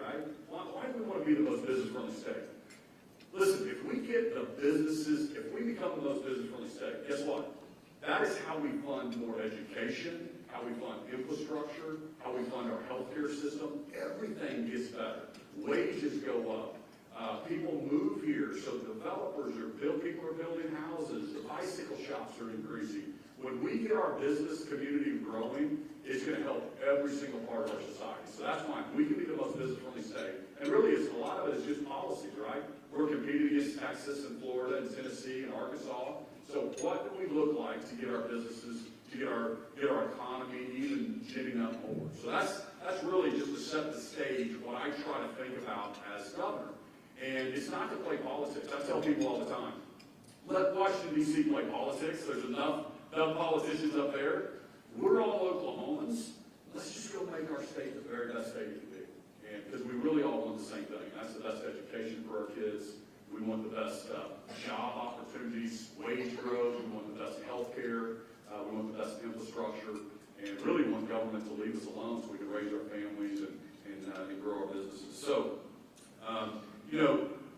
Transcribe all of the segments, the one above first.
right? Why do we want to be the most business-friendly state? Listen, if we get the businesses, if we become the most business-friendly state, guess what? That is how we fund more education, how we fund infrastructure, how we fund our healthcare system. Everything gets better. Wages go up. People move here, so developers people are building houses. The bicycle shops are increasing. When we get our business community growing, it's going to help every single part of our society. So that's why we can be the most business-friendly state. And really, a lot of it is just policies, right? We're competing against Texas and Florida and Tennessee and Arkansas. So what do we look like to get our businesses, to get our economy even ginning up more? So that's really just to set the stage what I try to think about as governor. And it's not to play politics. I tell people all the time, let Washington, D.C. play politics. There's enough politicians up there. We're all Oklahomans. Let's just go make our state the very best state it can be. And because we really all want the same thing. That's the best education for our kids. We want the best job opportunities, wage growth. We want the best health care. We want the best infrastructure. And really want government to leave us alone so we can raise our families and grow our businesses. So,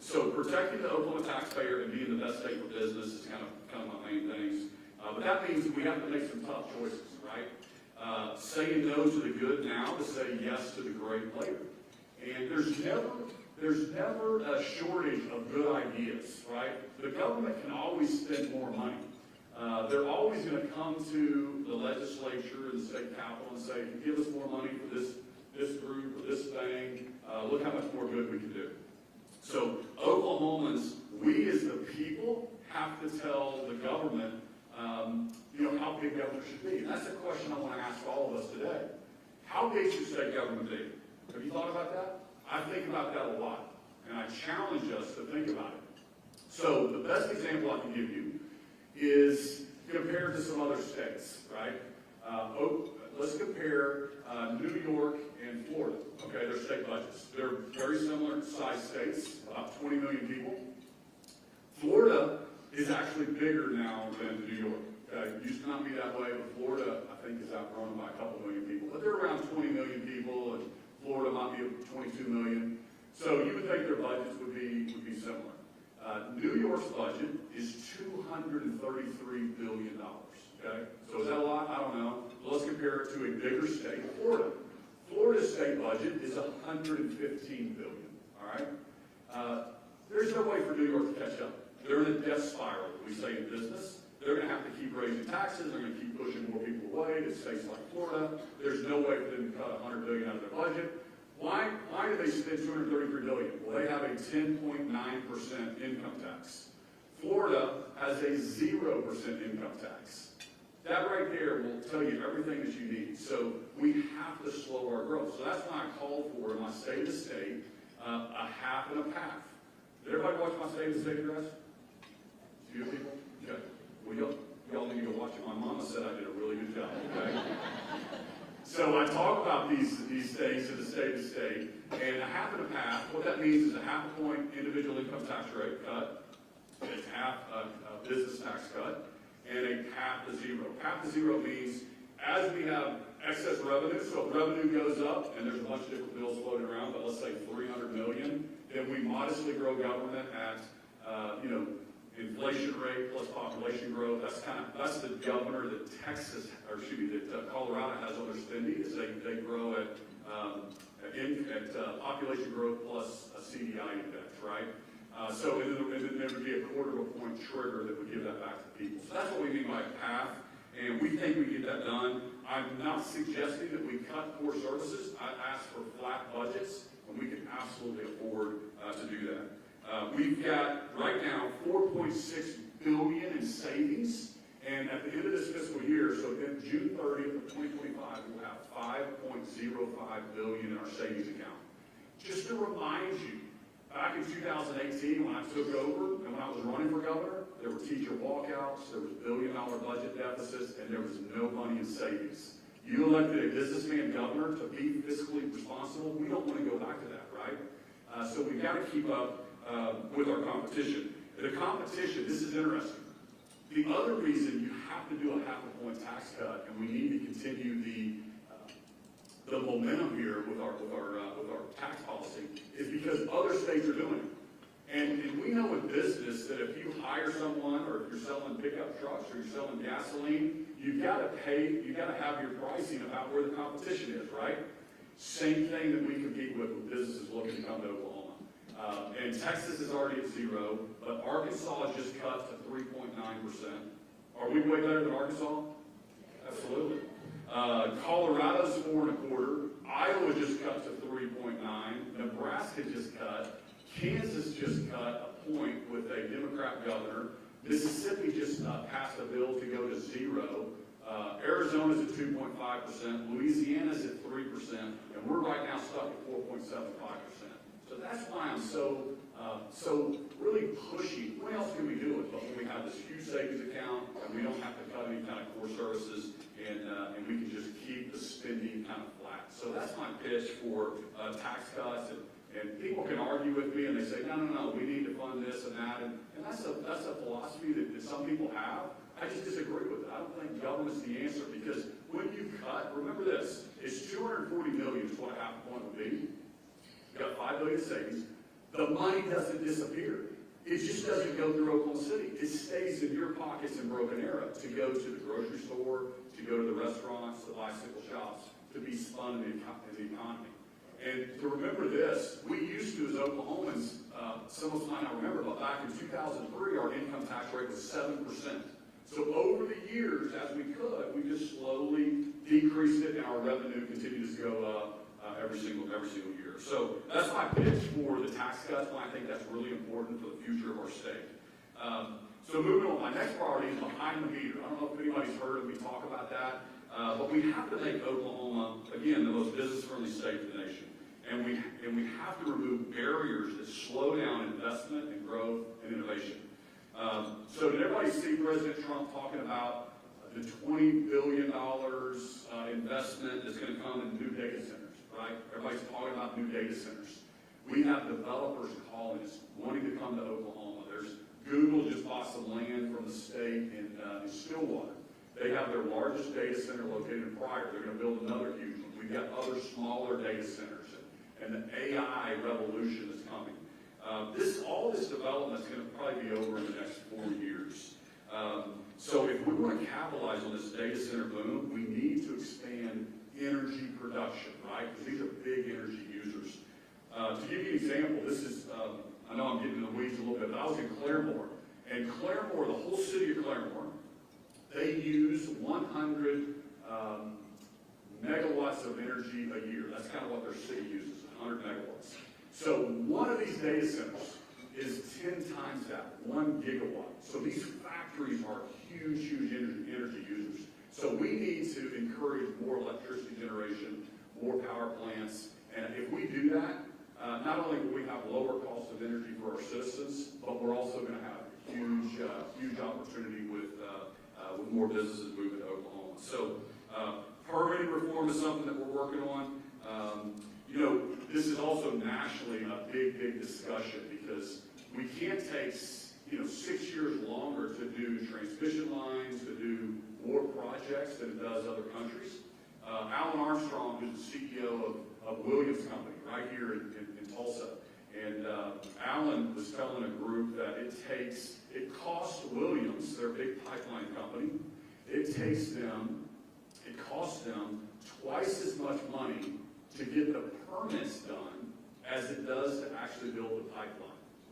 so protecting the Oklahoma taxpayer and being the best state for business is kind of my main things. But that means we have to make some tough choices, right? Saying no to the good now to say yes to the great later. And there's never a shortage of good ideas, right? The government can always spend more money. They're always going to come to the legislature and the state capitol and say, give us more money for this group or this thing. Look how much more good we can do. So Oklahomans, we as the people have to tell the government, how big government should be. And that's a question I want to ask all of us today. How big should state government be? Have you thought about that? I think about that a lot, and I challenge us to think about it. So the best example I can give you is compared to some other states, right? Let's compare New York and Florida, okay, their state budgets. They're very similar sized states, about 20 million people. Florida is actually bigger now than New York. It used to not be that way, but Florida, I think, is outgrown by a couple million people. But they're around 20 million people, and Florida might be 22 million. So you would think their budgets would be similar. New York's budget is $233 billion, okay? So is that a lot? I don't know. But let's compare it to a bigger state, Florida. Florida's state budget is $115 billion, all right? There's no way for New York to catch up. They're in a death spiral, we say in business. They're going to have to keep raising taxes. They're going to keep pushing more people away to states like Florida. There's no way for them to cut $100 billion out of their budget. Why do they spend $233 billion? Well, they have a 10.9% income tax. Florida has a 0% income tax. That right there will tell you everything that you need. So we have to slow our growth. So that's why I called for, in my state to state, a half and a path. Did everybody watch my state to state address? A few people? Okay. Well, y'all need to go watch it. My mama said I did a really good job, okay? So I talk about these things in the state to state, and a half and a path, what that means is a half a point individual income tax rate cut, a half a business tax cut, and a path to zero. Path to zero means as we have excess revenue, so if revenue goes up, and there's a bunch of different bills floating around, but let's say $300 million, then we modestly grow government at, inflation rate plus population growth. That's the governor that Colorado has on their spending, is they grow at population growth plus a CDI index, right? So then there would be a quarter of a point trigger that would give that back to people. So that's what we mean by a path, and we think we get that done. I'm not suggesting that we cut core services. I ask for flat budgets, and we can absolutely afford to do that. We've got, right now, $4.6 billion in savings, and at the end of this fiscal year, so in June 30th of 2025, we'll have $5.05 billion in our savings account. Just to remind you, back in 2018, when I took over and when I was running for governor, there were teacher walkouts, there was billion-dollar budget deficits, and there was no money in savings. You elected a businessman governor to be fiscally responsible. We don't want to go back to that, right? So we've got to keep up with our competition. The competition, this is interesting. The other reason you have to do a half a point tax cut, and we need to continue the momentum here with our tax policy, because other states are doing it. And we know in business that if you hire someone, or if you're selling pickup trucks, or you're selling gasoline, you've got to have your pricing about where the competition is, right? Same thing that we compete with businesses looking to come to Oklahoma. And Texas is already at 0, but Arkansas has just cut to 3.9%. Are we way better than Arkansas? Absolutely. Colorado's 4.25%. Iowa just cut to 3.9%. Nebraska just cut. Kansas just cut a point with a Democrat governor. Mississippi just passed a bill to go to 0. Arizona's at 2.5%. Louisiana's at 3%. And we're right now stuck at 4.75%. So that's why I'm so really pushy. When else can we do it? But when we have this huge savings account and we don't have to cut any kind of core services and we can just keep the spending kind of flat. So that's my pitch for tax cuts. And people can argue with me and they say, no, we need to fund this and that. And that's a philosophy that some people have. I just disagree with it. I don't think government's the answer because when you cut, remember this, it's $240 million is what a half point would be. You got $5 billion savings. The money doesn't disappear. It just doesn't go through Oklahoma City. It stays in your pockets in Broken Arrow to go to the grocery store, to go to the restaurants, the bicycle shops, to be spun in the economy. And to remember this, we used to, as Oklahomans, some of us might not remember, but back in 2003, our income tax rate was 7%. So over the years, as we could, we just slowly decreased it, and our revenue continues to go up every single year. So that's my pitch for the tax cuts, and I think that's really important for the future of our state. So moving on, my next priority is behind the meter. I don't know if anybody's heard me talk about that, but we have to make Oklahoma, again, the most business-friendly state in the nation. And we have to remove barriers that slow down investment and growth and innovation. So did everybody see President Trump talking about the $20 billion investment that's going to come in new data centers, right? Everybody's talking about new data centers. We have developers calling us, wanting to come to Oklahoma. Google just bought some land from the state in Stillwater. They have their largest data center located in Pryor. They're going to build another huge one. We've got other smaller data centers, and the AI revolution is coming. All this development is going to probably be over in the next 4 years. So if we want to capitalize on this data center boom, we need to expand energy production, right? Because these are big energy users. To give you an example, this is, I know I'm getting in the weeds a little bit, but I was in Claremore. And Claremore, the whole city of Claremore, they use 100 megawatts of energy a year. That's kind of what their city uses, 100 megawatts. So one of these data centers is 10 times that, 1 gigawatt. So these factories are huge energy users. So we need to encourage more electricity generation, more power plants. And if we do that, not only will we have lower cost of energy for our citizens, but we're also going to have huge opportunity with more businesses moving to Oklahoma. So permitting reform is something that we're working on. This is also nationally a big discussion because we can't take 6 years longer to do transmission lines, to do more projects than it does other countries. Alan Armstrong, who's the CEO of Williams Company right here in Tulsa, and Alan was telling a group that it costs Williams, their big pipeline company, it costs them twice as much money to get the permits done as it does to actually build the pipeline.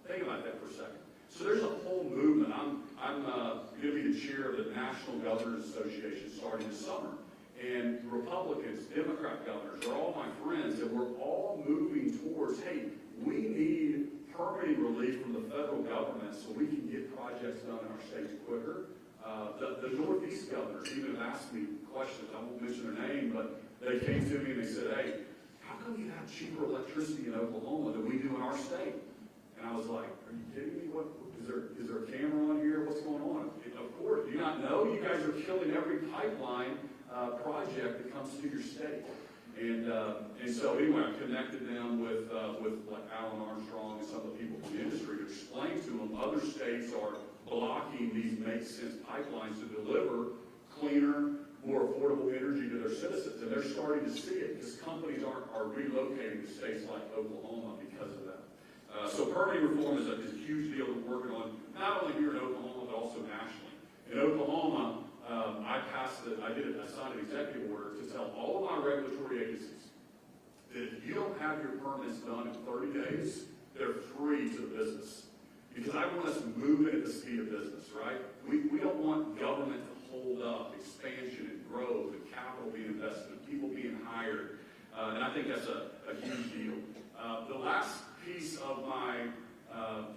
Think about that for a second. So there's a whole movement. I'm going to be the chair of the National Governors Association starting this summer. And Republicans, Democrat governors are all my friends, and we're all moving towards, hey, we need permitting relief from the federal government so we can get projects done in our states quicker. The Northeast governors even have asked me questions. I won't mention their name, but they came to me and they said, hey, how come you have cheaper electricity in Oklahoma than we do in our state? And I was like, are you kidding me? Is there a camera on here? What's going on? Of course, do you not know? You guys are killing every pipeline project that comes to your state. And so anyway, I connected them with like Alan Armstrong and some of the people from the industry to explain to them other states are blocking these make-sense pipelines to deliver cleaner, more affordable energy to their citizens. And they're starting to see it because companies are relocating to states like Oklahoma because of that. So permitting reform is a huge deal that we're working on, not only here in Oklahoma, but also nationally. In Oklahoma, I signed an executive order to tell all of my regulatory agencies that if you don't have your permits done in 30 days, they're free to the business. Because I want us moving at the speed of business, right? We don't want government to hold up expansion and growth and capital being invested and people being hired. And I think that's a huge deal. The last piece of my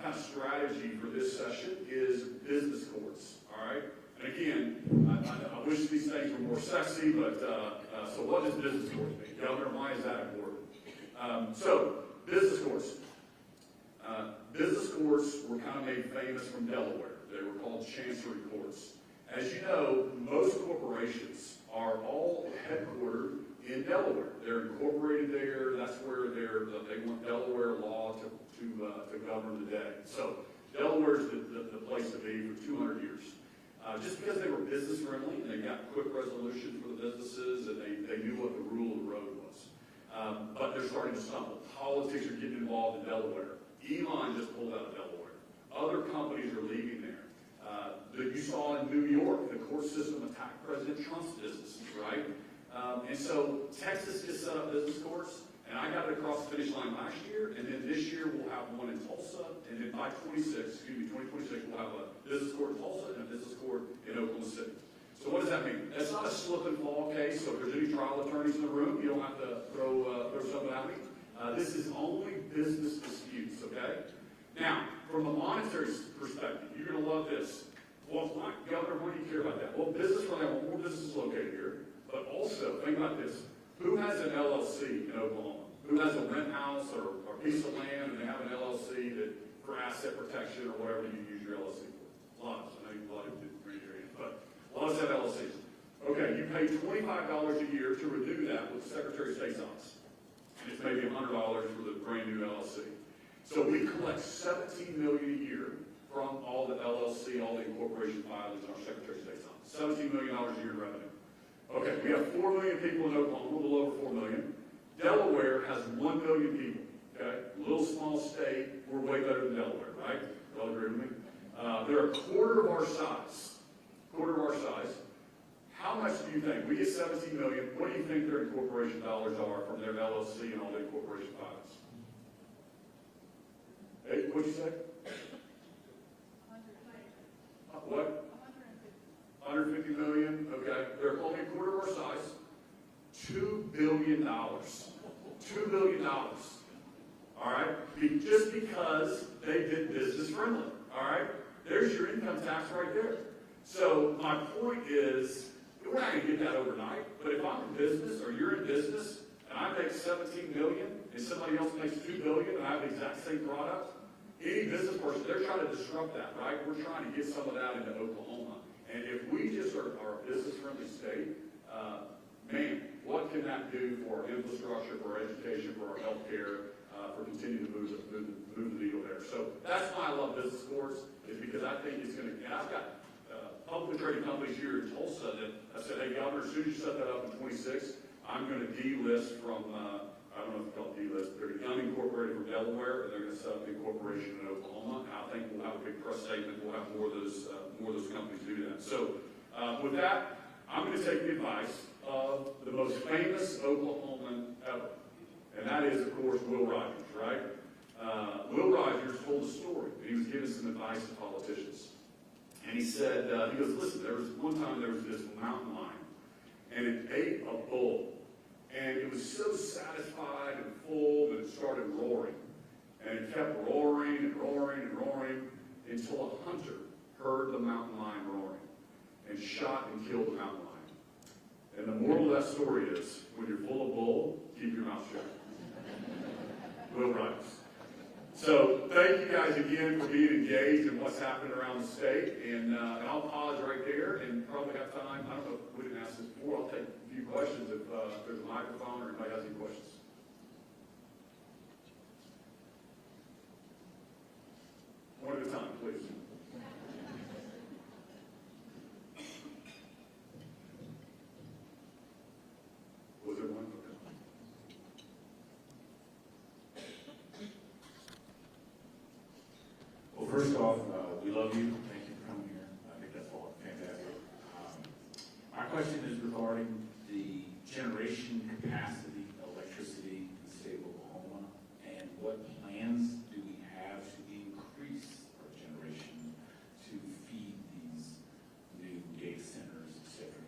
kind of strategy for this session is business courts, all right? And again, I wish these things were more sexy, but so what does business courts mean? Governor, why is that important? So, business courts. Business courts were kind of made famous from Delaware. They were called chancery courts. As you know, most corporations are all headquartered in Delaware. They're incorporated there. That's where they want Delaware law to govern the day. So Delaware's the place to be for 200 years. Just because they were business friendly and they got quick resolution for the businesses and they knew what the rule of the road was. But they're starting to stumble. Politics are getting involved in Delaware. Elon just pulled out of Delaware. Other companies are leaving there. You saw in New York, the court system attacked President Trump's businesses, right? And so Texas just set up business courts, and I got it across the finish line last year, and then this year we'll have one in Tulsa, and then by 2026, we'll have a business court in Tulsa and a business court in Oklahoma City. So what does that mean? That's not a slip and fall case, so if there's any trial attorneys in the room, you don't have to throw something at me. This is only business disputes, okay? Now, from a monetary perspective, you're going to love this. Well, Governor, why do you care about that? Well, business, I want more businesses located here, but also, think about this. Who has an LLC in Oklahoma? Who has a rent house or a piece of land and they have an LLC that for asset protection or whatever you use your LLC for? Lots. I know a lot of you didn't raise your hand, but lots have LLCs. Okay, you pay $25 a year to renew that with the Secretary of State's office. And it's maybe $100 for the brand new LLC. So we collect $17 million a year from all the LLC, all the incorporation filings in our Secretary of State's office. $17 million a year in revenue. Okay, we have 4 million people in Oklahoma, a little over 4 million. Delaware has 1 million people, okay? Little small state, we're way better than Delaware, right? You all agree with me? They're a quarter of our size. How much do you think? We get 17 million. What do you think their incorporation dollars are from their LLC and all the incorporation filings? Hey, what'd you say? 150. What? 150 million, okay. They're only a quarter of our size. $2 billion. $2 billion. All right? Just because they did business friendly. All right? There's your income tax right there. So my point is, we're not going to get that overnight, but if I'm in business or you're in business and I make 17 million and somebody else makes 2 billion and I have the exact same product, any business person, they're trying to disrupt that, right? We're trying to get some of that into Oklahoma. And if we just are a business-friendly state, man, what can that do for our infrastructure, for our education, for our health care, for continuing to move the needle there? So that's why I love business courts, is because I think it's going to, and I've got publicly traded companies here in Tulsa that I said, hey, Governor, as soon as you set that up in 26, I'm going to delist from, I don't know if it's called delist, they're unincorporated from Delaware, and they're going to set up the incorporation in Oklahoma. And I think we'll have a big press statement. We'll have more of those companies do that. So with that, I'm going to take the advice of the most famous Oklahoman ever. And that is, of course, Will Rogers, right? Will Rogers told a story. He was giving some advice to politicians. And he said, he goes, listen, one time there was this mountain lion, and it ate a bull. And it was so satisfied and full that it started roaring. And it kept roaring and roaring and roaring until a hunter heard the mountain lion roaring and shot and killed the mountain lion. And the moral of that story is, when you're full of bull, keep your mouth shut. Will Rogers. So thank you guys again for being engaged in what's happening around the state. And I'll pause right there and probably have time. I don't know if we didn't ask this before. I'll take a few questions if there's a microphone or anybody has any questions. One at a time, please. Was there one? Okay. first off, we love you. Thank you for coming here. I think that's all fantastic. My question is regarding the generation capacity of electricity in the state of Oklahoma, and what plans do we have to increase our generation to feed these new data centers, et cetera?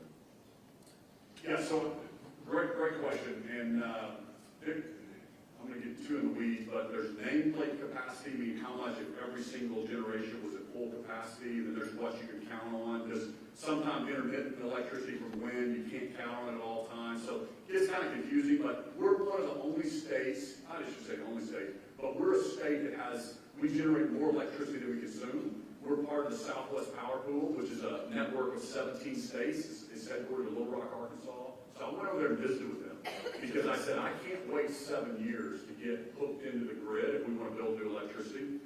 Yeah, so great question. And I'm going to get too in the weeds, but there's nameplate capacity, meaning how much if every single generation was at full capacity, and then there's what you can count on. Because sometimes intermittent electricity from wind, you can't count on it at all times. So it gets kind of confusing, but we're one of the only states, I should say the only state, but we're a state that we generate more electricity than we consume. We're part of the Southwest Power Pool, which is a network of 17 states. It's headquartered in Little Rock, Arkansas. So I went over there and visited with them because I said, I can't wait 7 years to get hooked into the grid if we want to build new electricity.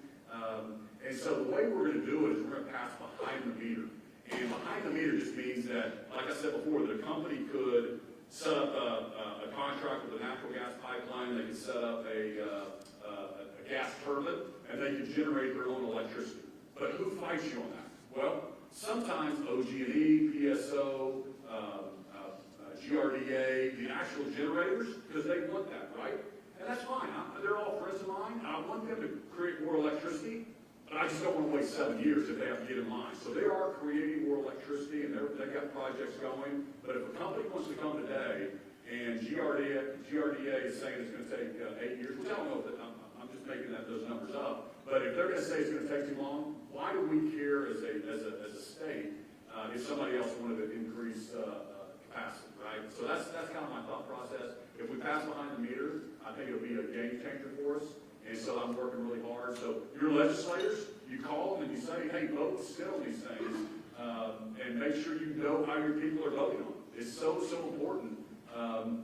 And so the way we're going to do it is we're going to pass behind the meter. And behind the meter just means that, like I said before, the company could set up a contract with a natural gas pipeline. They could set up a gas turbine, and they could generate their own electricity. But who fights you on that? Well, sometimes OG&E, PSO, GRDA, the actual generators, because they want that, right? And that's fine. They're all friends of mine. I want them to create more electricity, but I just don't want to wait 7 years if they have to get in line. So they are creating more electricity, and they've got projects going. But if a company wants to come today, and GRDA is saying it's going to take 8 years, which I don't know if I'm just making those numbers up. But if they're going to say it's going to take too long, why do we care as a state if somebody else wanted to increase capacity, right? So that's kind of my thought process. If we pass behind the meter, I think it'll be a game changer for us. And so I'm working really hard. So your legislators, you call them and you say, hey, vote still on these things, and make sure you know how your people are voting on it. It's so important.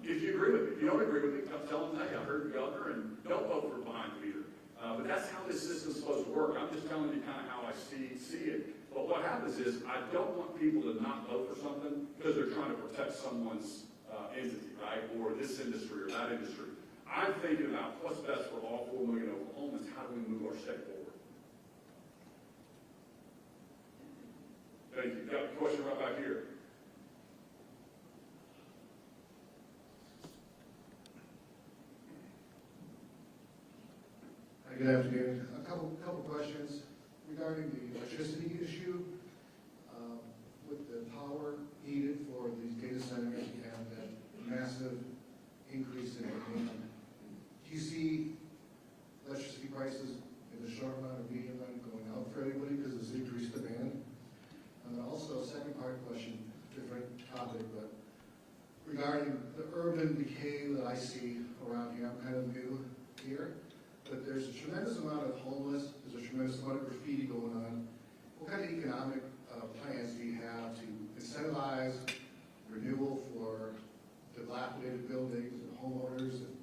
If you agree with it, if you don't agree with it, tell them, hey, I heard the governor, and don't vote for behind the meter. But that's how this system's supposed to work. I'm just telling you kind of how I see it. But what happens is I don't want people to not vote for something because they're trying to protect someone's entity, right, or this industry or that industry. I'm thinking about what's best for all 4 million Oklahomans. How do we move our state forward? Thank you. Got a question right back here. Good afternoon. A couple questions regarding the electricity issue. With the power needed for these data centers, you have that massive increase in demand. Do you see electricity prices in the short run or medium run going up for everybody because of this increased demand? And then also, second part question, different topic, but regarding the urban decay that I see around here, I'm kind of new here. But there's a tremendous amount of homeless, there's a tremendous amount of graffiti going on. What kind of economic plans do you have to incentivize renewal for dilapidated buildings and homeowners and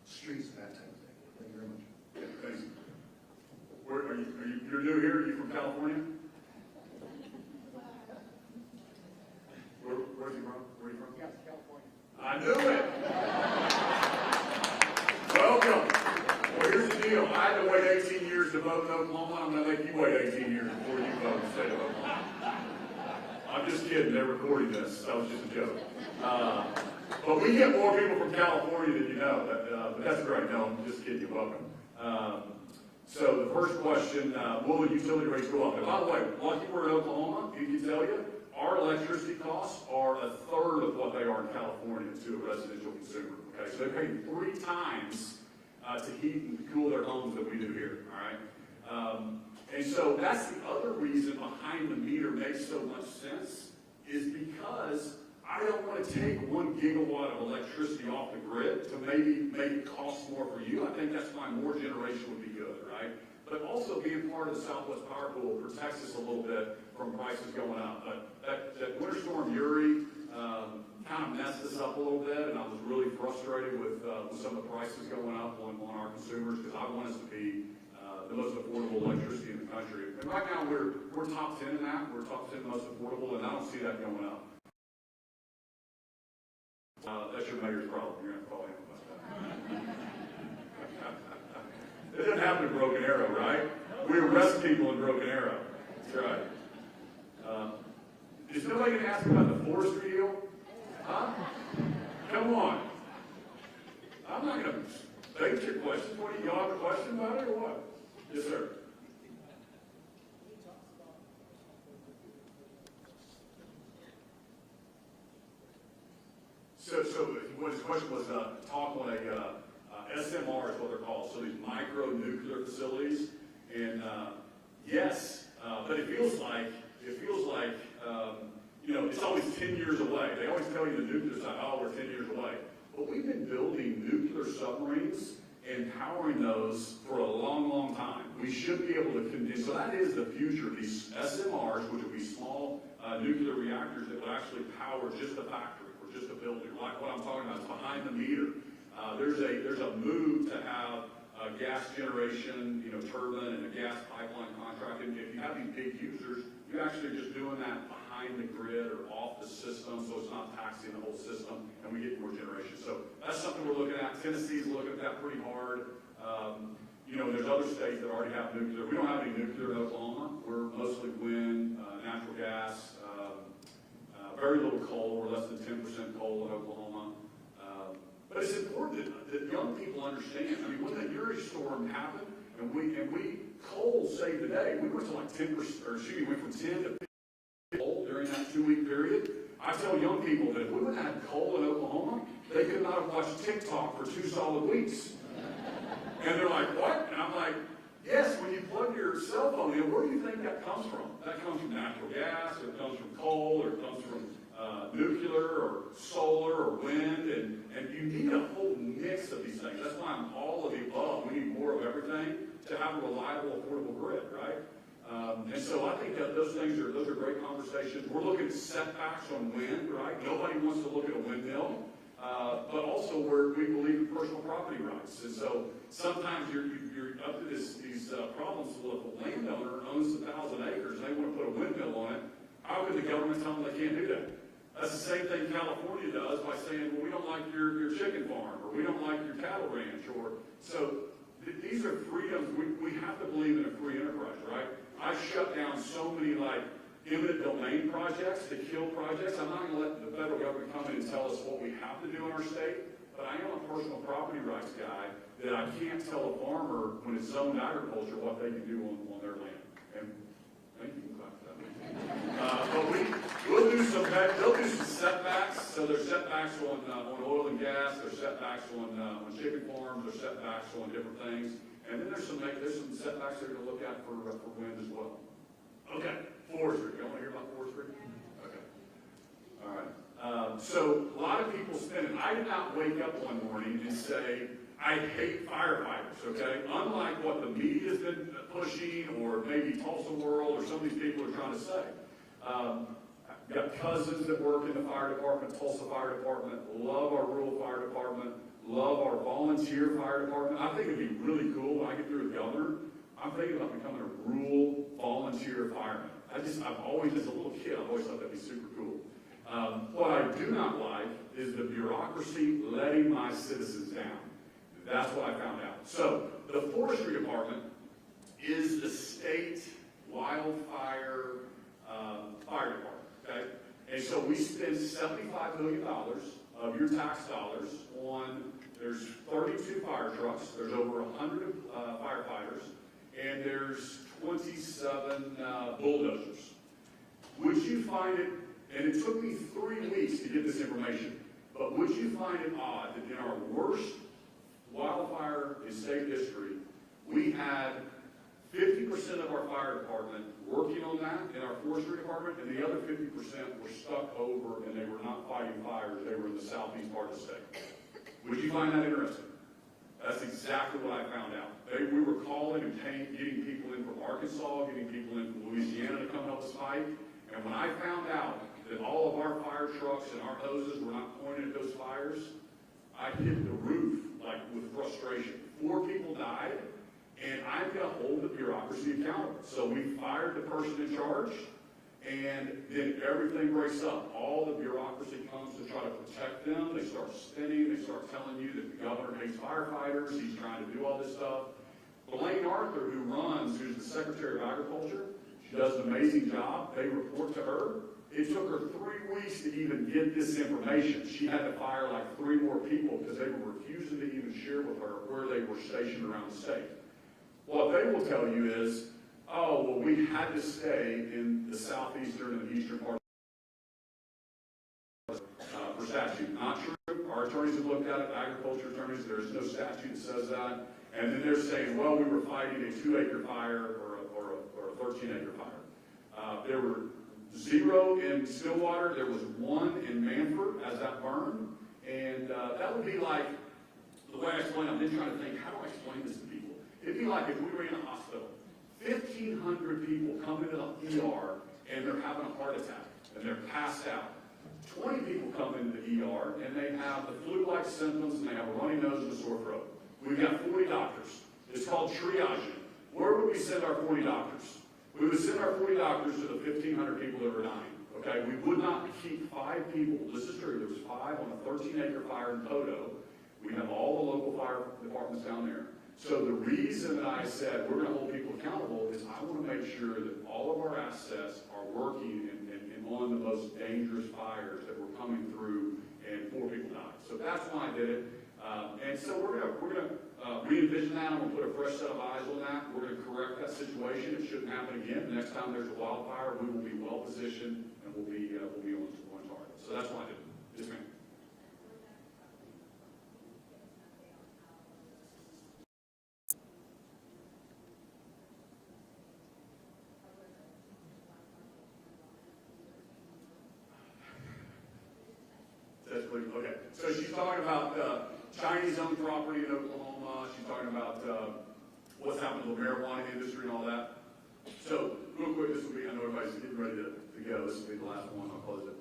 streets and that type of thing? Thank you very much. Thanks. Where are you? You're new here? Are you from California? Where's he from? Where are you from? Yes, California. I knew it! Welcome. Well, here's the deal. I had to wait 18 years to vote in Oklahoma. I'm going to make you wait 18 years before you vote in the state of Oklahoma. I'm just kidding. They're recording this. That was just a joke. But we get more people from California than you know. But that's great. No, I'm just kidding. You're welcome. So the first question, will the utility rates go up? And by the way, lucky we're in Oklahoma, he can tell you, our electricity costs are a third of what they are in California to a residential consumer. Okay, so they're paying 3 times to heat and cool their homes than we do here. All right, and so that's the other reason behind the meter makes so much sense is because I don't want to take 1 gigawatt of electricity off the grid to maybe make it cost more for you. I think that's why more generation would be good, right? But also being part of the Southwest Power Pool protects us a little bit from prices going up. But that Winter Storm Uri kind of messed us up a little bit, and I was really frustrated with some of the prices going up on our consumers because I want us to be the most affordable electricity in the country. And right now we're top 10 in that. We're top 10 most affordable, and I don't see that going up. That's your mayor's problem. You're going to call him about that. It didn't happen in Broken Arrow, right? We arrest people in Broken Arrow. That's right. Is nobody going to ask about the forestry deal? Huh? Come on. I'm not going to bait your questions. What, do y'all have a question about it or what? Yes, sir. So what his question was, talk on a SMR is what they're called, so these micro-nuclear facilities. And yes, but it feels like, it's always 10 years away. They always tell you the nuclear side, oh, we're 10 years away. But we've been building nuclear submarines and powering those for a long, long time. We should be able to condense, so that is the future. These SMRs, which would be small nuclear reactors that would actually power just a factory or just a building, like what I'm talking about is behind the meter. There's a move to have gas generation, turbine and a gas pipeline contract. And if you have these big users, you're actually just doing that behind the grid or off the system, so it's not taxing the whole system, and we get more generation. So that's something we're looking at. Tennessee's looking at that pretty hard. There's other states that already have nuclear. We don't have any nuclear in Oklahoma. We're mostly wind, natural gas, very little coal. We're less than 10% coal in Oklahoma. But it's important that young people understand. I mean, when the Uri storm happened, and we coal saved the day, we went to like 10%, we went from 10 to 50 coal during that 2-week period. I tell young people that if we wouldn't have had coal in Oklahoma, they could not have watched TikTok for 2 solid weeks. And they're like, what? And I'm like, yes, when you plug your cell phone in, where do you think that comes from? That comes from natural gas, or it comes from coal, or it comes from nuclear, or solar, or wind, and you need a whole mix of these things. That's why I'm all of the above. We need more of everything to have a reliable, affordable grid, right? And so I think that those are great conversations. We're looking at setbacks on wind, right? Nobody wants to look at a windmill. But also we believe in personal property rights. And so sometimes you're up to these problems. Well, if a landowner owns 1,000 acres and they want to put a windmill on it, how can the government tell them they can't do that? That's the same thing California does by saying, well, we don't like your chicken farm, or we don't like your cattle ranch, these are freedoms. We have to believe in a free enterprise, right? I've shut down so many eminent domain projects to kill projects. I'm not going to let the federal government come in and tell us what we have to do in our state, but I am a personal property rights guy that I can't tell a farmer when it's zoned agriculture what they can do on their land. And thank you. But they'll do some setbacks. So there's setbacks on oil and gas. There's setbacks on chicken farms. There's setbacks on different things. And then there's some setbacks they're going to look at for wind as well. Okay, forestry. You want to hear about forestry? Okay. All right. So a lot of people spend it. I did not wake up one morning and say, I hate firefighters, okay? Unlike what the media's been pushing, or maybe Tulsa World, or some of these people are trying to say. I've got cousins that work in the fire department, Tulsa Fire Department, love our rural fire department, love our volunteer fire department. I think it'd be really cool when I get through as governor. I'm thinking about becoming a rural volunteer fireman. I've always, as a little kid, I've always thought that'd be super cool. What I do not like is the bureaucracy letting my citizens down. That's what I found out. So the forestry department is the state wildfire fire department, okay? And so we spend $75 million of your tax dollars on, there's 32 fire trucks, there's over 100 firefighters, and there's 27 bulldozers. Would you find it, and it took me 3 weeks to get this information, but would you find it odd that in our worst wildfire in state history, we had 50% of our fire department working on that in our forestry department, and the other 50% were stuck over and they were not fighting fires. They were in the southeast part of the state. Would you find that interesting? That's exactly what I found out. We were calling and getting people in from Arkansas, getting people in from Louisiana to come help us fight. And when I found out that all of our fire trucks and our hoses were not pointed at those fires, I hit the roof with frustration. 4 people died, and I'm going to hold the bureaucracy accountable. So we fired the person in charge, and then everything breaks up. All the bureaucracy comes to try to protect them. They start spinning. They start telling you that the governor hates firefighters. He's trying to do all this stuff. Blaine Arthur, who's the Secretary of Agriculture, she does an amazing job. They report to her. It took her 3 weeks to even get this information. She had to fire like 3 more people because they were refusing to even share with her where they were stationed around the state. What they will tell you is, oh, well, we had to stay in the southeastern and eastern part for statute. Not true. Our attorneys have looked at it, agriculture attorneys, there's no statute that says that. And then they're saying, well, we were fighting a 2-acre fire or a 13-acre fire. There were 0 in Stillwater. There was 1 in Manford as that burned. And that would be like, the way I explain it, I've been trying to think, how do I explain this to people? It'd be like if we were in a hospital, 1,500 people come into the ER and they're having a heart attack and they're passed out. 20 people come into the ER and they have the flu-like symptoms and they have a runny nose and a sore throat. We've got 40 doctors. It's called triaging. Where would we send our 40 doctors? We would send our 40 doctors to the 1,500 people that were dying. Okay, we would not keep 5 people. This is true. There was 5 on a 13-acre fire in Podo. We have all the local fire departments down there. So the reason that I said we're going to hold people accountable is I want to make sure that all of our assets are working and on the most dangerous fires that were coming through, and 4 people died. So that's why I did it. And so we're gonna re-envision that. I'm gonna put a fresh set of eyes on that. We're gonna correct that situation. It shouldn't happen again. The next time there's a wildfire, we will be well positioned and we'll be on target. So that's why I did it. Yes, ma'am. Okay, so she's talking about Chinese-owned property in Oklahoma. She's talking about what's happened to the marijuana industry and all that. So, real quick, this will be, I know everybody's getting ready to go. This will be the last one. I'll close it.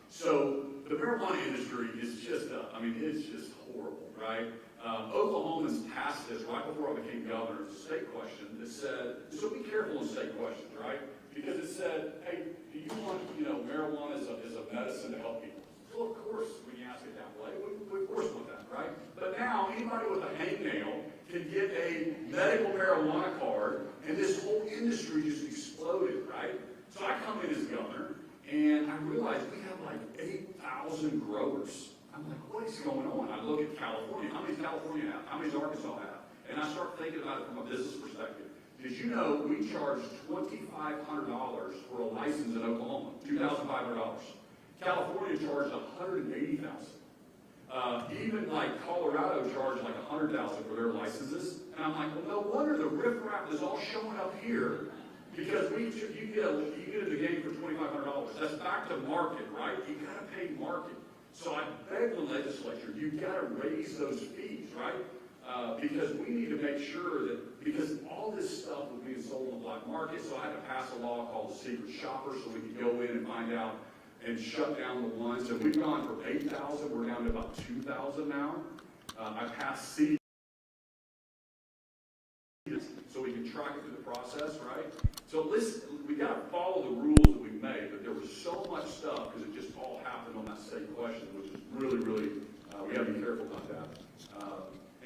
So, the marijuana industry is just, it's just horrible, right? Oklahomans passed this right before I became governor. It's a state question that said, so be careful in state questions, right? Because it said, hey, do you want, marijuana as a medicine to help people? Well, of course, when you ask it that way, we of course want that, right? But now, anybody with a hangnail can get a medical marijuana card, and this whole industry just exploded, right? So I come in as governor, and I realize we have like 8,000 growers. I'm like, what is going on? I look at California. How many does California have? How many does Arkansas have? And I start thinking about it from a business perspective. Did you know we charge $2,500 for a license in Oklahoma? $2,500. California charged $180,000. Even like Colorado charged like $100,000 for their licenses. And I'm like, well, no wonder the riffraff is all showing up here because you get in the game for $2,500. That's back to market, right? You got to pay market. So I beg the legislature, you've got to raise those fees, right? Because we need to make sure that, because all this stuff was being sold on the black market, so I had to pass a law called the secret shopper so we could go in and find out and shut down the ones. And we've gone from 8,000, we're down to about 2,000 now. I passed C so we can track it through the process, right? So listen, we got to follow the rules that we've made, but there was so much stuff because it just all happened on that state question, which is really, really, we got to be careful about that.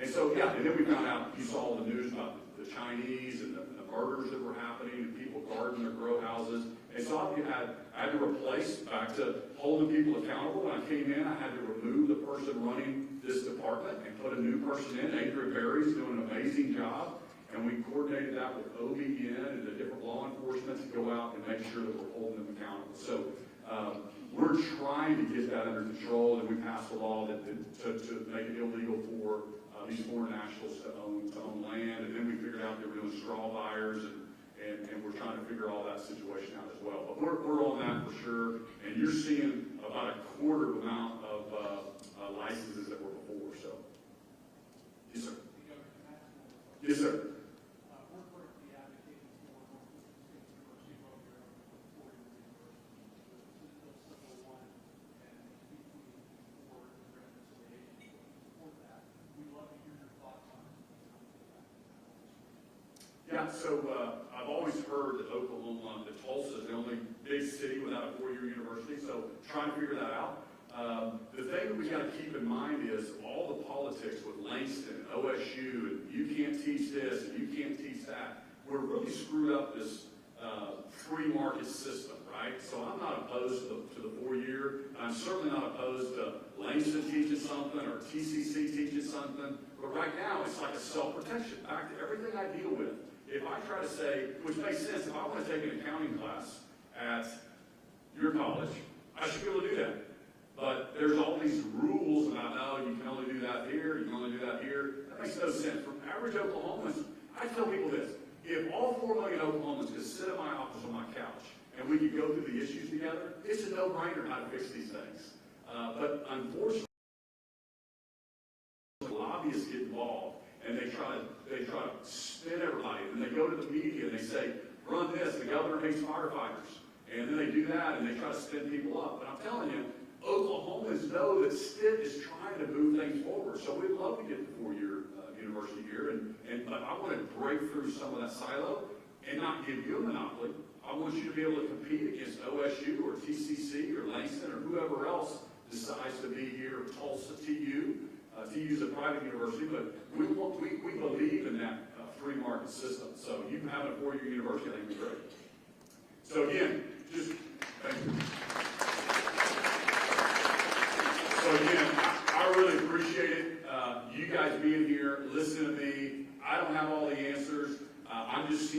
And so, yeah, and then we found out, you saw the news about the Chinese and the murders that were happening and people guarding their grow houses. And so I had to replace, back to holding people accountable. When I came in, I had to remove the person running this department and put a new person in. Adrian Berry's doing an amazing job. And we coordinated that with OBN and the different law enforcement to go out and make sure that we're holding them accountable. So we're trying to get that under control, and we passed a law to make it illegal for these foreign nationals to own land. And then we figured out they were doing straw buyers, and we're trying to figure all that situation out as well. But we're on that for sure. And you're seeing about a quarter amount of licenses that were before. So, yes, sir. Yes, sir. Yeah, so I've always heard that Oklahoma, that Tulsa is the only big city without a four-year university, so trying to figure that out. The thing that we got to keep in mind is all the politics with Langston and OSU, and you can't teach this and you can't teach that, we're really screwed up this free market system, right? So I'm not opposed to the 4-year. I'm certainly not opposed to Langston teaching something or TCC teaching something. But right now, it's like a self-protection. Back to everything I deal with. If I try to say, which makes sense, if I want to take an accounting class at your college, I should be able to do that. But there's all these rules about, oh, you can only do that here, you can only do that here. That makes no sense. For average Oklahomans, I tell people this. If all 4 million Oklahomans could sit in my office on my couch and we could go through the issues together, it's a no-brainer how to fix these things. But unfortunately, lobbyists get involved and they try to spin everybody. And they go to the media and they say, run this, the governor hates firefighters. And then they do that and they try to spin people up. But I'm telling you, Oklahomans know that Stitt is trying to move things forward. So we'd love to get the 4-year university here. But I want to break through some of that silo and not give you a monopoly. I want you to be able to compete against OSU or TCC or Langston or whoever else decides to be here, Tulsa, TU. TU's a private university, but we believe in that free market system. So you having a 4-year university, I think, would be great. So again, just thank you. So again, I really appreciate it. You guys being here, listening to me. I don't have all the answers. I'm just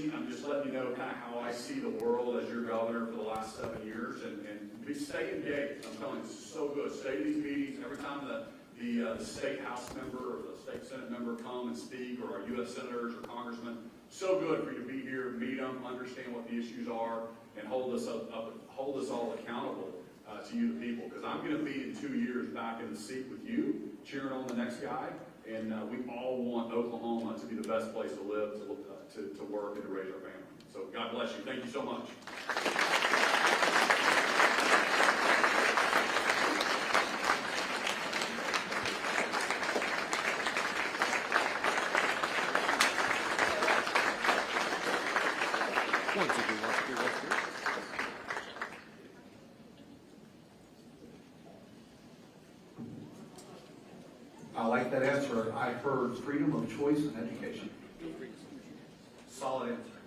letting you know kind of how I see the world as your governor for the last 7 years, and stay engaged. I'm telling you, this is so good. Stay to these meetings. Every time the state house member or the state senate member come and speak, or our U.S. senators or congressmen, so good for you to be here, meet them, understand what the issues are, and hold us all accountable to you, the people. Because I'm going to be in 2 years back in the seat with you, cheering on the next guy, and we all want Oklahoma to be the best place to live, to work, and to raise our family. So God bless you. Thank you so much. I like that answer. I heard freedom of choice in education. Solid answer.